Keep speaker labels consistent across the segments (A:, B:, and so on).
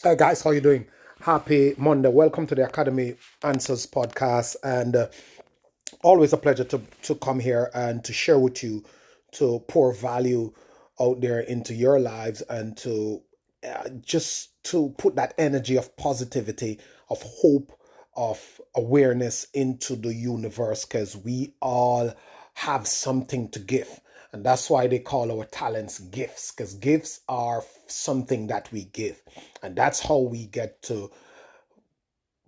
A: Hi guys, how you doing? Happy Monday. Welcome to the Academy Answers podcast, and always a pleasure to come here and to share with you, to pour value out there into your lives, and to just to put that energy of positivity, of hope, of awareness into the universe, because we all have something to give. And that's why they call our talents gifts, because gifts are something that we give. And that's how we get to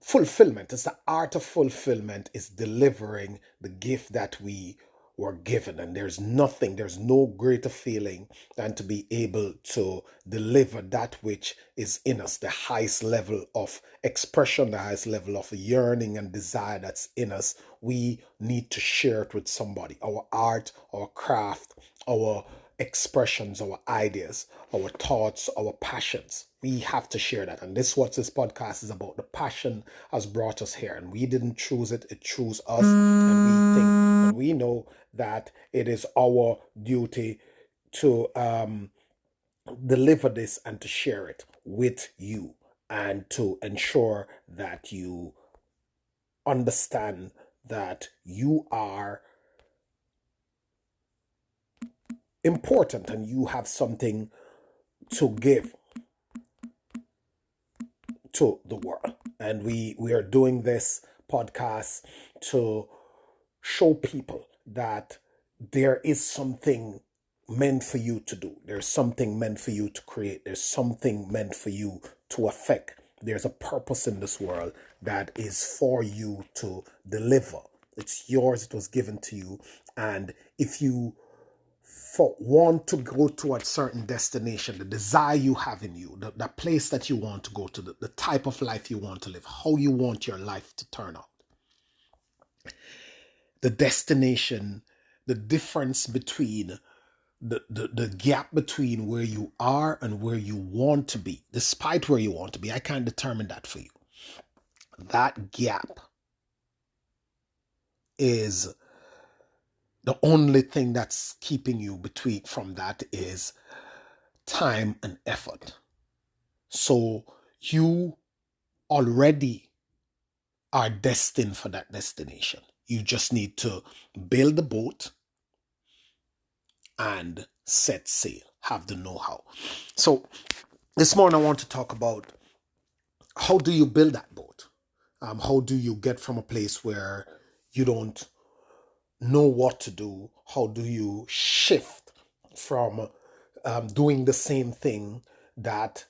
A: fulfillment. It's the art of fulfillment, is delivering the gift that we were given. And there's no greater feeling than to be able to deliver that which is in us, the highest level of expression, the highest level of yearning and desire that's in us. We need to share it with somebody. Our art, our craft, our expressions, our ideas, our thoughts, our passions. We have to share that. And this is what this podcast is about. The passion has brought us here, and we didn't choose it, it chose us. And we think and we know that it is our duty to deliver this and to share it with you, and to ensure that you understand that you are important and you have something to give to the world. And we are doing this podcast to show people that there is something meant for you to do. There's something meant for you to create. There's something meant for you to affect. There's a purpose in this world that is for you to deliver. It's yours. It was given to you. And if you want to go to a certain destination, the desire you have in you, the place that you want to go to, the type of life you want to live, how you want your life to turn out, the destination, the difference between the gap between where you are and where you want to be, despite where you want to be, I can't determine that for you. That gap is the only thing that's keeping you between from that is time and effort. So you already are destined for that destination. You just need to build the boat and set sail, have the know-how. So this morning I want to talk about, how do you build that boat? How do you get from a place where you don't know what to do? How do you shift from doing the same thing that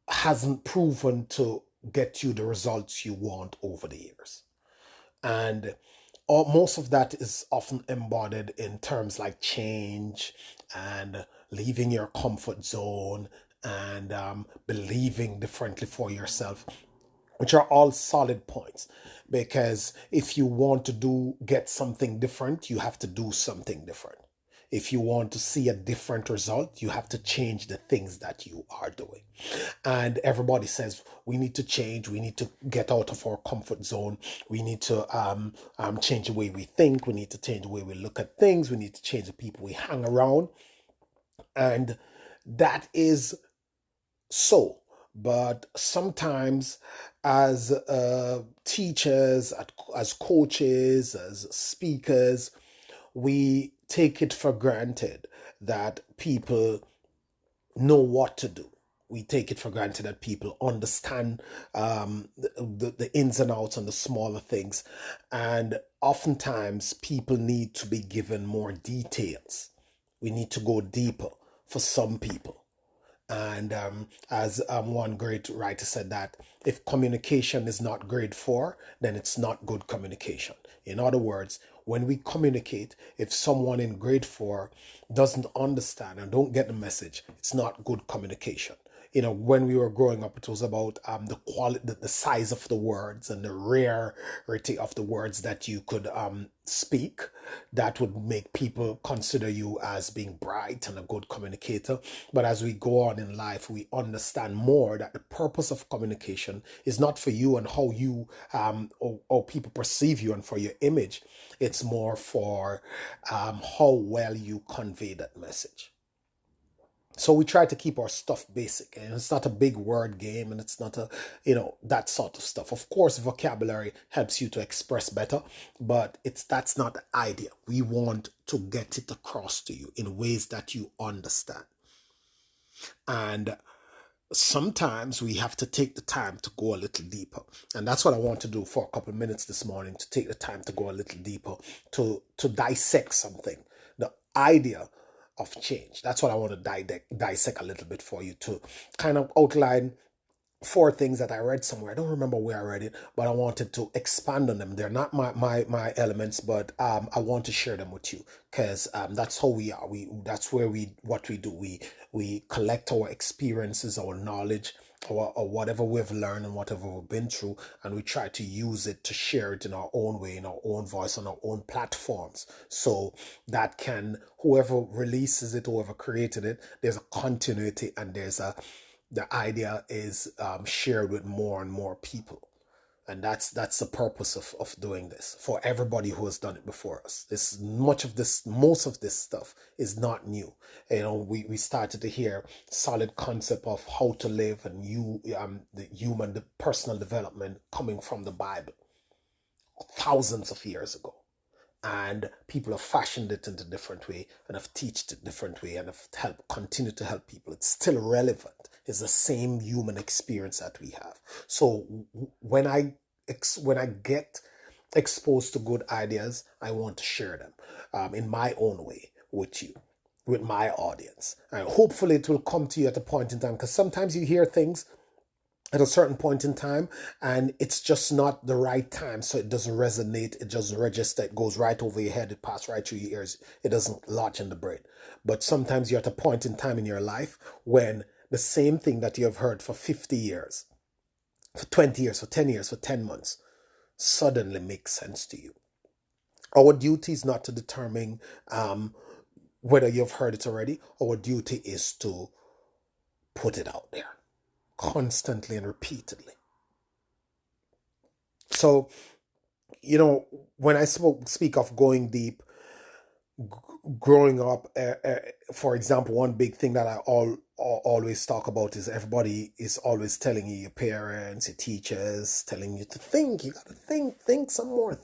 A: hasn't proven to get you the results you want over the years? And most of that is often embodied in terms like change and leaving your comfort zone, and believing differently for yourself, which are all solid points. Because if you want to get something different, you have to do something different. If you want to see a different result, you have to change the things that you are doing. And everybody says we need to change, we need to get out of our comfort zone, we need to change the way we think, we need to change the way we look at things, we need to change the people we hang around. And that is so. But sometimes, as teachers, as coaches, as speakers, we take it for granted that people know what to do. We take it for granted that people understand the ins and outs and the smaller things. And oftentimes, people need to be given more details. We need to go deeper for some people. And as one great writer said, that if communication is not grade 4, then it's not good communication. In other words, when we communicate, if someone in grade 4 doesn't understand and don't get the message, it's not good communication. When we were growing up, it was about the quality, the size of the words and the rarity of the words that you could speak. That would make people consider you as being bright and a good communicator. But as we go on in life, we understand more that the purpose of communication is not for you and how you or people perceive you and for your image. It's more for how well you convey that message. So we try to keep our stuff basic, and it's not a big word game, and it's not a, that sort of stuff. Of course, vocabulary helps you to express better, but that's not the idea. We want to get it across to you in ways that you understand. And sometimes we have to take the time to go a little deeper, and that's what I want to do for a couple of minutes this morning, to take the time to go a little deeper, to dissect something, the idea of change. That's what I want to dissect a little bit for you, to kind of outline four things that I read somewhere. I don't remember where I read it, but I wanted to expand on them. They're not my elements, but I want to share them with you, because that's how we are. That's where what we do. We collect our experiences, our knowledge, or whatever we've learned and whatever we've been through, and we try to use it to share it in our own way, in our own voice, on our own platforms, so that whoever releases it, whoever created it, there's a continuity, and the idea is shared with more and more people. And that's the purpose of doing this, for everybody who has done it before us. Most of this stuff is not new. We started to hear solid concept of how to live, and the personal development coming from the Bible thousands of years ago. And people have fashioned it into a different way, and have taught it different way, and have continue to help people. It's still relevant. It's the same human experience that we have. So when I get exposed to good ideas, I want to share them in my own way with you, with my audience. And hopefully it will come to you at a point in time, because sometimes you hear things at a certain point in time, and it's just not the right time, so it doesn't resonate, it doesn't register, it goes right over your head, it passes right through your ears, it doesn't lodge in the brain. But sometimes you're at a point in time in your life when the same thing that you have heard for 50 years, for 20 years, for 10 years, for 10 months suddenly makes sense to you. Our duty is not to determine whether you've heard it already. Our duty is to put it out there constantly and repeatedly. So, when I speak of going deep, growing up, for example, one big thing that I always talk about is, everybody is always telling you, your parents, your teachers, telling you to think. You got to think some more,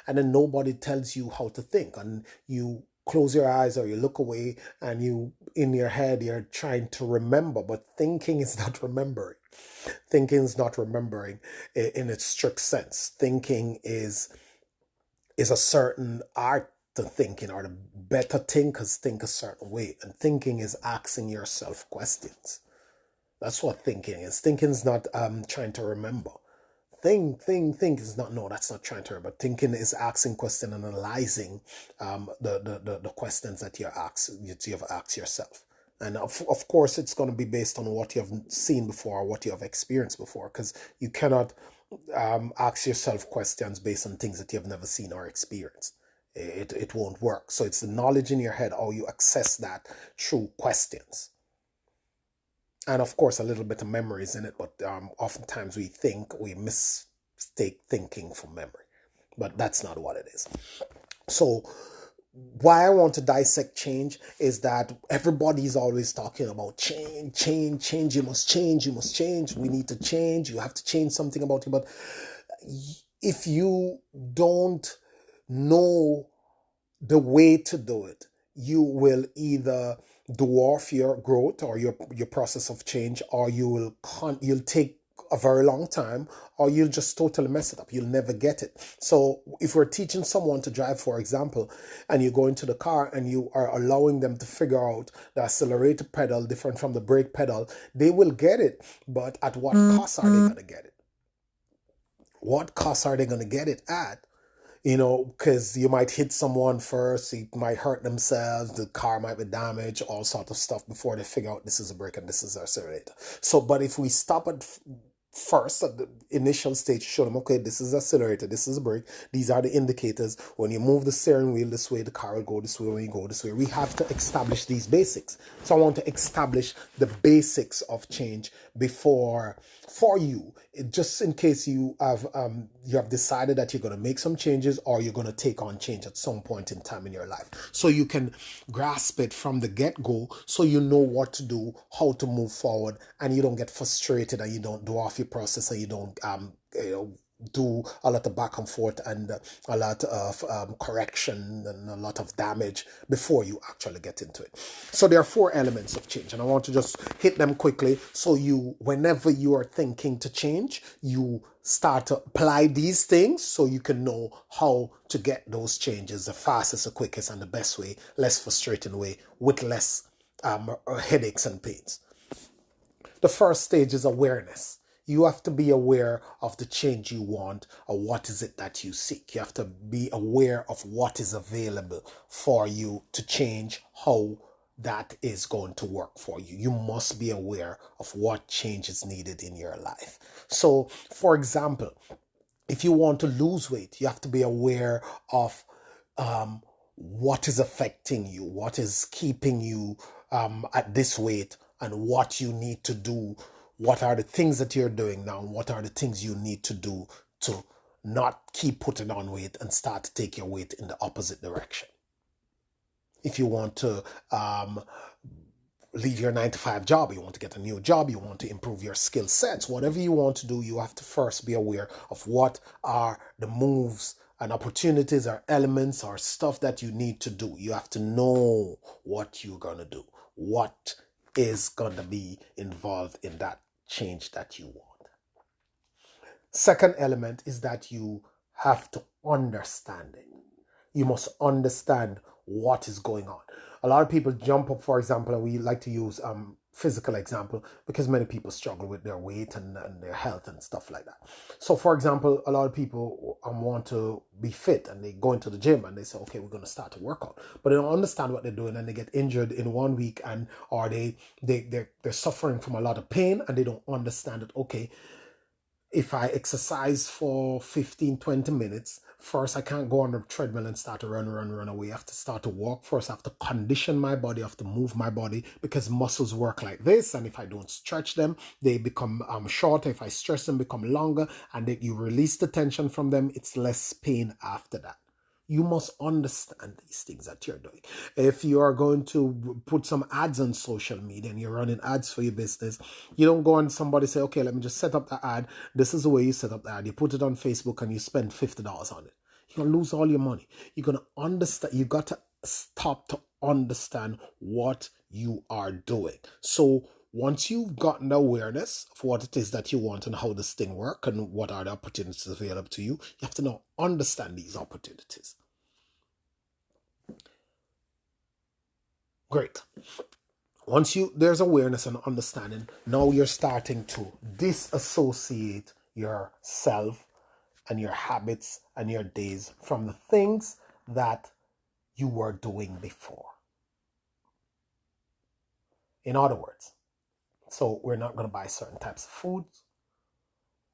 A: and then nobody tells you how to think, and you close your eyes or you look away, and in your head you're trying to remember, but thinking is not remembering. Thinking is not remembering in its strict sense. Thinking is a certain art to thinking, or the better thinkers think a certain way, and thinking is asking yourself questions. That's what thinking is. Thinking is not trying to remember. Think is not, no, that's not trying to remember. Thinking is asking questions and analyzing the questions that you've asked yourself. And of course, it's going to be based on what you have seen before, or what you have experienced before, because you cannot ask yourself questions based on things that you have never seen or experienced. It won't work. So it's the knowledge in your head, how you access that through questions. And of course, a little bit of memories in it, but oftentimes we mistake thinking for memory. But that's not what it is. So why I want to dissect change is that everybody's always talking about change. You must change. We need to change. You have to change something about you. But if you don't know the way to do it, you will either dwarf your growth or your process of change, or you'll take a very long time, or you'll just totally mess it up. You'll never get it. So if we're teaching someone to drive, for example, and you go into the car and you are allowing them to figure out the accelerator pedal different from the brake pedal, they will get it. But at what cost are they going to get it? What cost are they going to get it at? Because you might hit someone first, you might hurt themselves, the car might be damaged, all sorts of stuff before they figure out this is a brake and this is our accelerator. So, but if we stop at first at the initial stage, show them, okay, this is accelerator, this is a brake, these are the indicators. When you move the steering wheel this way, the car will go this way. When you go this way, we have to establish these basics. So I want to establish the basics of change before, for you, just in case you have decided that you're going to make some changes, or you're going to take on change at some point in time in your life, so you can grasp it from the get-go, so you know what to do, how to move forward, and you don't get frustrated, and you don't do off your process, and you don't do a lot of back and forth, and a lot of correction, and a lot of damage before you actually get into it. So there are 4 elements of change, and I want to just hit them quickly, so you, whenever you are thinking to change, you start to apply these things, so you can know how to get those changes the fastest, the quickest, and the best way, less frustrating way, with less headaches and pains. The first stage is awareness. You have to be aware of the change you want, or what is it that you seek. You have to be aware of what is available for you to change, how that is going to work for you. You must be aware of what change is needed in your life. So, for example, if you want to lose weight, you have to be aware of what is affecting you, what is keeping you at this weight, and what you need to do. What are the things that you're doing now? What are the things you need to do to not keep putting on weight and start to take your weight in the opposite direction? If you want to leave your 9-to-5 job, you want to get a new job, you want to improve your skill sets, whatever you want to do, you have to first be aware of what are the moves and opportunities or elements or stuff that you need to do. You have to know what you're going to do, what is going to be involved in that change that you want. Second element is that you have to understand it. You must understand what is going on. A lot of people jump up, for example, and we like to use physical example, because many people struggle with their weight and their health and stuff like that. So, for example, a lot of people want to be fit, and they go into the gym and they say, okay, we're going to start to work out, but they don't understand what they're doing, and they get injured in 1 week, and or they're suffering from a lot of pain, and they don't understand that, okay, if I exercise for 15-20 minutes, first I can't go on the treadmill and start to run away. I have to start to walk first. I have to condition my body. I have to move my body, because muscles work like this, and if I don't stretch them, they become shorter. If I stretch them, become longer, and you release the tension from them, it's less pain after that. You must understand these things that you're doing. If you are going to put some ads on social media and you're running ads for your business, you don't go on somebody say, okay, let me just set up the ad. This is the way you set up the ad. You put it on Facebook and you spend $50 on it. You're going to lose all your money. You're going to understand. You got to stop to understand what you are doing. So once you've gotten the awareness of what it is that you want and how this thing works and what are the opportunities available to you, you have to now understand these opportunities. Great. Once there's awareness and understanding, now you're starting to disassociate yourself and your habits and your days from the things that you were doing before. In other words, so we're not going to buy certain types of foods.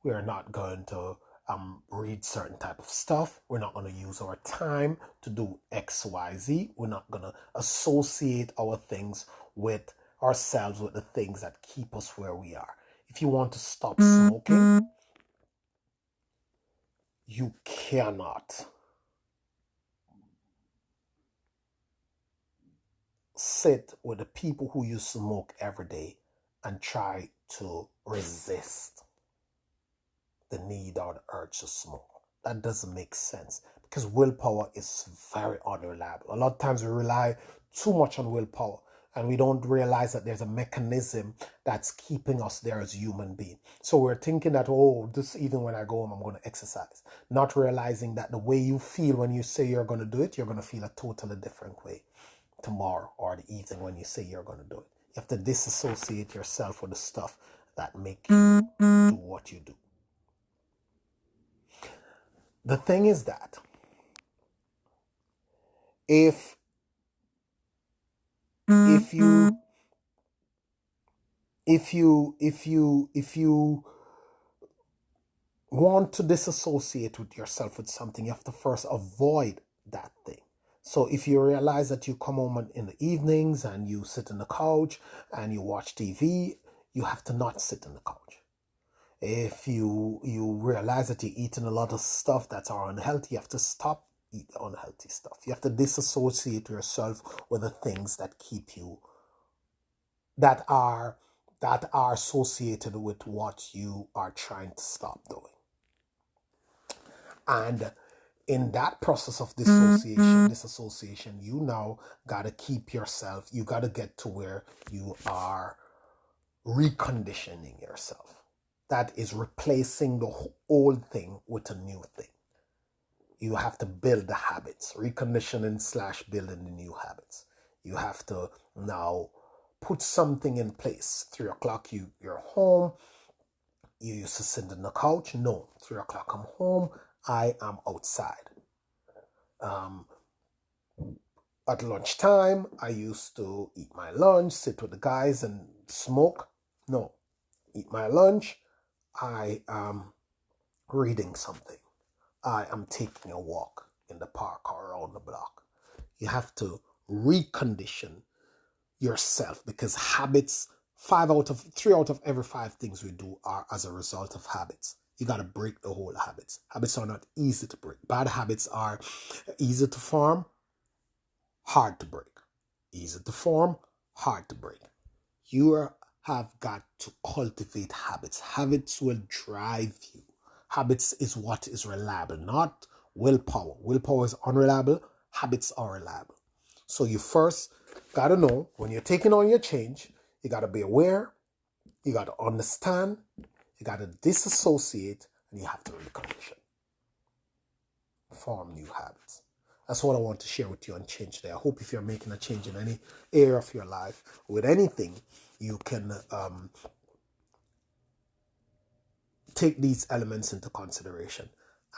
A: We're not going to read certain type of stuff. We're not going to use our time to do X, Y, Z. We're not going to associate our things with ourselves, with the things that keep us where we are. If you want to stop smoking, you cannot sit with the people who you smoke every day and try to resist the need or the urge to smoke. That doesn't make sense, because willpower is very unreliable. A lot of times we rely too much on willpower, and we don't realize that there's a mechanism that's keeping us there as human beings. So we're thinking that, oh, this even when I go home, I'm going to exercise. Not realizing that the way you feel when you say you're going to do it, you're going to feel a totally different way tomorrow or the evening when you say you're going to do it. You have to disassociate yourself with the stuff that make you do what you do. The thing is that if you want to disassociate with yourself with something, you have to first avoid that thing. So if you realize that you come home in the evenings and you sit on the couch and you watch TV, you have to not sit on the couch. If you realize that you're eating a lot of stuff that's unhealthy, you have to stop eating unhealthy stuff. You have to disassociate yourself with the things that keep you, that are associated with what you are trying to stop doing. And in that process of disassociation, you now got to keep yourself, you got to get to where you are reconditioning yourself. That is replacing the old thing with a new thing. You have to build the habits, reconditioning / building the new habits. You have to now put something in place. 3 o'clock, you're home. You used to sit on the couch. No, 3 o'clock, I'm home. I am outside. At lunchtime, I used to eat my lunch, sit with the guys and smoke. No, eat my lunch. I am reading something. I am taking a walk in the park or around the block. You have to recondition yourself, because habits, 3 out of every 5 things we do are as a result of habits. You got to break the whole habits. Habits are not easy to break. Bad habits are easy to form, hard to break. Easy to form, hard to break. You have got to cultivate habits. Habits will drive you. Habits is what is reliable, not willpower. Willpower is unreliable. Habits are reliable. So you first got to know, when you're taking on your change, you got to be aware, you got to understand, you got to disassociate, and you have to recondition. Form new habits. That's what I want to share with you on change today. I hope if you're making a change in any area of your life, with anything, you can take these elements into consideration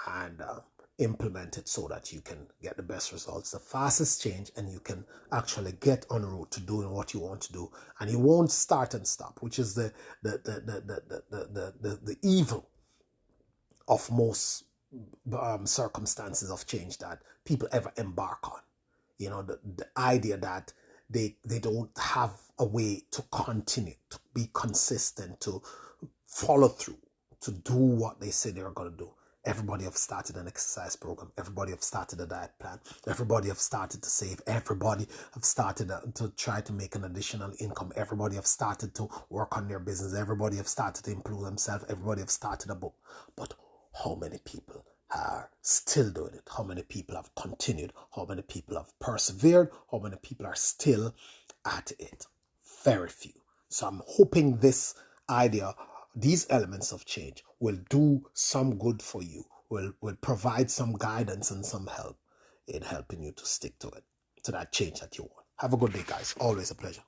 A: and implement it so that you can get the best results, the fastest change, and you can actually get on route to doing what you want to do, and you won't start and stop, which is the evil of most circumstances of change that people ever embark on. You know, the idea that they don't have a way to continue, to be consistent, to follow through, to do what they say they're going to do. Everybody have started an exercise program. Everybody have started a diet plan. Everybody have started to save. Everybody have started to try to make an additional income. Everybody have started to work on their business. Everybody have started to improve themselves. Everybody have started a book. But how many people are still doing it? How many people have continued? How many people have persevered? How many people are still at it? Very few. So I'm hoping this idea, these elements of change, will do some good for you, will provide some guidance and some help in helping you to stick to it, to that change that you want. Have a good day, guys. Always a pleasure.